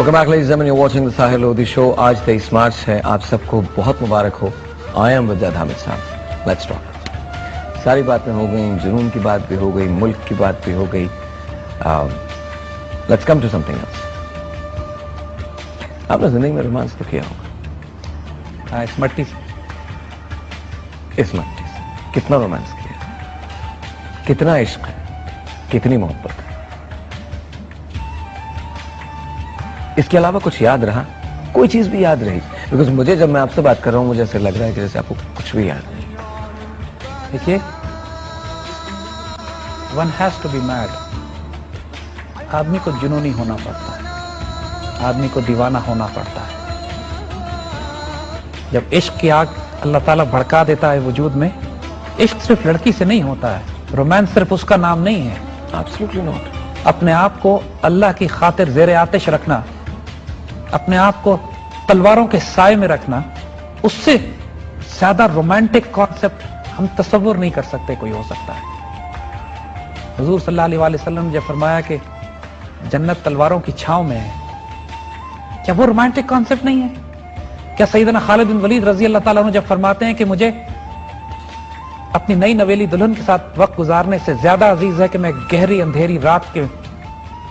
Welcome back, ladies and gentlemen. You're watching the Sahil Lodi show. आज 23 मार्च है. आप सबको बहुत मुबारक हो. I am Widad Hamid साहब. Let's talk. सारी बातें हो गई, जुनून की बात भी हो गई, मुल्क की बात भी हो गई. Let's come to something else. आपने जिंदगी में रोमांस तो किया होगा. इस मट्टी से. इस मट्टी से कितना रोमांस किया, कितना इश्क है, कितनी मोहब्बत है. इसके अलावा कुछ याद रहा, कोई चीज भी याद रही? बिकॉज मुझे जब मैं आपसे बात कर रहा हूं मुझे ऐसे लग रहा है कि जैसे आपको कुछ भी याद नहीं. देखिए, one has to be mad. आदमी को जुनूनी होना पड़ता है, आदमी को दीवाना होना पड़ता है. जब इश्क की आग अल्लाह ताला भड़का देता है वजूद में. इश्क सिर्फ लड़की से नहीं होता है, रोमांस सिर्फ उसका नाम नहीं है. Absolutely not. अपने आप को अल्लाह की खातिर ज़ेरे आतिश रखना, अपने आप को तलवारों के साए में रखना, उससे ज्यादा रोमांटिक कॉन्सेप्ट हम तसव्वुर नहीं कर सकते कोई हो सकता है. हुजूर सल्लल्लाहु अलैहि वसल्लम ने जब फरमाया कि जन्नत तलवारों की छांव में है, क्या वो रोमांटिक कॉन्सेप्ट नहीं है? क्या सैयदना खालिद बिन वलीद रजी अल्लाह ताला अन्हु जब फरमाते हैं कि मुझे अपनी नई नवेली दुल्हन के साथ वक्त गुजारने से ज्यादा अजीज है कि मैं गहरी अंधेरी रात के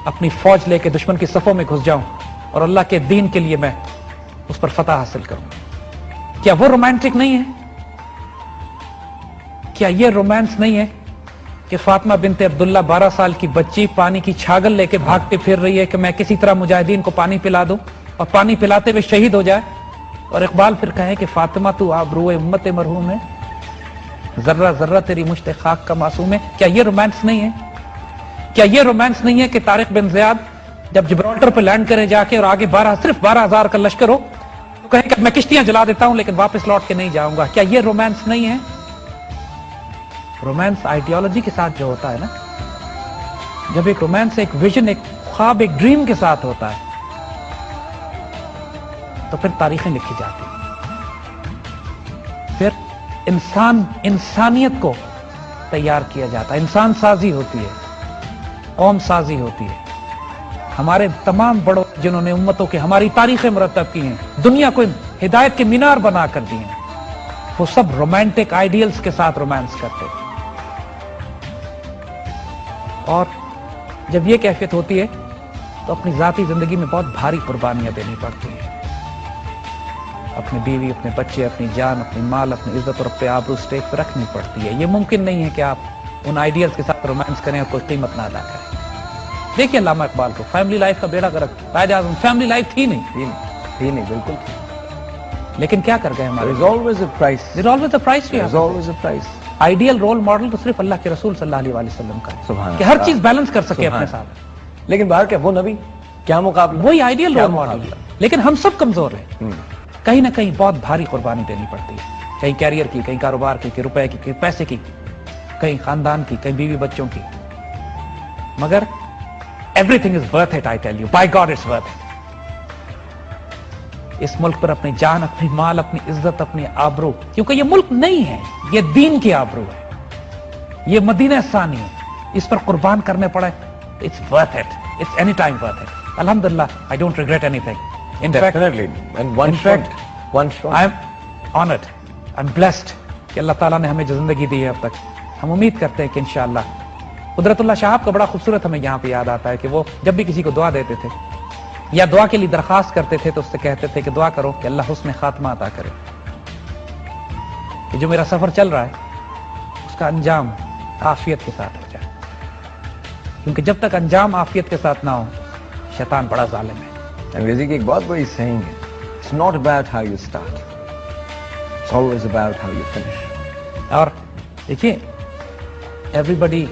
अपनी फौज लेके दुश्मन की सफों में घुस जाऊं और अल्लाह के दीन के लिए मैं उस पर फतह हासिल करूं, क्या वो रोमांटिक नहीं है? क्या ये रोमांस नहीं है कि फातिमा बिनते अब्दुल्ला 12 साल की बच्ची पानी की छागल लेके भागते फिर रही है कि मैं किसी तरह मुजाहिदीन को पानी पिला दूं और पानी पिलाते हुए शहीद हो जाए, और इकबाल फिर कहे कि फातिमा तू आबरूए उम्मत मरहूम है, जर्रा जर्रा तेरी मुश्ते खाक का मासूम है. क्या ये रोमांस नहीं है? क्या ये रोमांस नहीं है कि तारिक बिन ज़ियाद जब जिब्राल्टर पर लैंड करे जाके और आगे सिर्फ 12,000 का लश्कर हो तो कहे कि मैं किश्तियां जला देता हूं लेकिन वापस लौट के नहीं जाऊंगा? क्या ये रोमांस नहीं है? रोमांस आइडियोलॉजी के साथ जो होता है ना, जब एक रोमांस एक विजन, एक ख्वाब, एक ड्रीम के साथ होता है तो फिर तारीखें लिखी जाती हैं. फिर इंसानियत को तैयार किया जाता है. इंसान साजी होती है, कौम साजी होती है. हमारे तमाम बड़ों जिन्होंने उम्मतों के हमारी तारीखें मुरतब की हैं, दुनिया को हिदायत के मीनार बना कर दिए हैं, वो सब रोमांटिक आइडियल्स के साथ रोमांस करते हैं. और जब ये कैफियत होती है तो अपनी जाती जिंदगी में बहुत भारी कुर्बानियां देनी पड़ती हैं. अपनी बीवी, अपने बच्चे, अपनी जान, अपनी माल, अपनी इज्जत और अपने आबरू स्टेज पर रखनी पड़ती है. ये मुमकिन नहीं है कि आप उन आइडियल्स के साथ रोमांस करें और कोई कीमत ना अदा करें. देखिए अल्लामा इकबाल को, फैमिली लाइफ का बेड़ा गर्क. कायदे आज़म फैमिली लाइफ थी नहीं, बिल्कुल. लेकिन क्या कर गए हमारे? There is always a price. There is always a price. There is always a price. Ideal role model तो सिर्फ अल्लाह के रसूल सल्लल्लाहु अलैहि वसल्लम का है सुभान कि हर चीज बैलेंस कर सके अपने साथ. लेकिन बाहर क्या वो नबी, क्या मुकाबला? वही आइडियल रोल मॉडल. लेकिन हम सब कमजोर हैं. कहीं ना कहीं बहुत भारी कुर्बानी देनी पड़ती है, कहीं कैरियर की, कहीं कारोबार की, कहीं रुपए की, कहीं पैसे की, कहीं खानदान की, कहीं बीवी बच्चों की. मगर everything is worth it. I tell you, by God it's worth it. इस मुल्क पर अपनी जान, अपनी माल, अपनी इज्जत, अपनी आबरू, क्योंकि ये मुल्क नहीं है, ये दीन की आबरू है, ये मदीना सानी है, इस पर कुर्बान करने पड़े. It's worth it. It's any time worth it. अल्हम्दुलिल्लाह, I don't regret anything. In Definitely. And one shot. I am honored. I am blessed कि अल्लाह ताला ने हमें जो जिंदगी दी है अब तक. हम उम्मीद करते हैं कि इंशाअल्लाह. कुदरतुल्लाह साहब का बड़ा खूबसूरत हमें यहाँ पे याद आता है कि वो जब भी किसी को दुआ देते थे या दुआ के लिए दरखास्त करते थे तो उससे कहते थे कि दुआ करो कि अल्लाह हुस्न खात्मा अता करे, कि जो मेरा सफर चल रहा है उसका अंजाम आफियत के साथ हो जाए. क्योंकि जब तक अंजाम आफियत के साथ ना हो, शैतान बड़ा जालिम है. अंग्रेजी की एक बहुत बड़ी saying है, It's not about how you start. It's always about how you finish. और देखिए, एवरीबडी,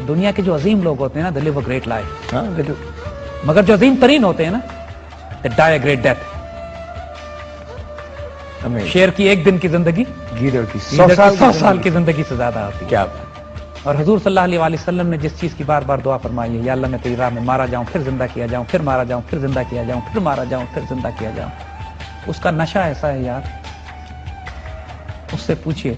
दुनिया के जो अजीम लोग होते हैं ना, they live a great life. हाँ, they do. मगर जो अजीम तरीन होते हैं ना, they die a great death. शेर की एक दिन की जिंदगी गीदड़ की 100 साल की जिंदगी से ज्यादा होती है. क्या? और हुजूर सल्लल्लाहु अलैहि वसल्लम ने जिस चीज की बार बार दुआ फरमाई है, या अल्लाह मैं तेरी राह में मारा जाऊं, फिर जिंदा किया जाऊं, फिर मारा जाऊं, फिर जिंदा किया जाऊं, फिर मारा जाऊं, फिर जिंदा किया जाऊं, उसका नशा ऐसा है यार, उससे पूछिए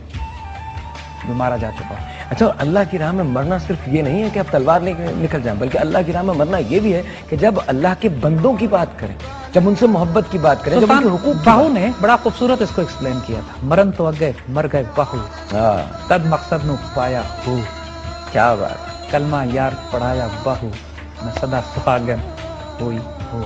जो मारा जा चुका है. اچھا اللہ کی راہ میں مرنا صرف یہ نہیں ہے کہ آپ تلوار لے کے نکل جائیں، بلکہ اللہ کی راہ میں مرنا یہ بھی ہے کہ جب اللہ کے بندوں کی بات کریں، جب ان سے محبت کی بات کریں، جب ان کے حقوق کی باہو نے بڑا خوبصورت اس کو ایکسپلین کیا تھا، مرن تو اگے مر گئے باہو، ہاں تد مقصد نو پایا ہو، کیا بات. کلمہ یار پڑھایا باہو، میں صدا سہاگن ہوئی ہو.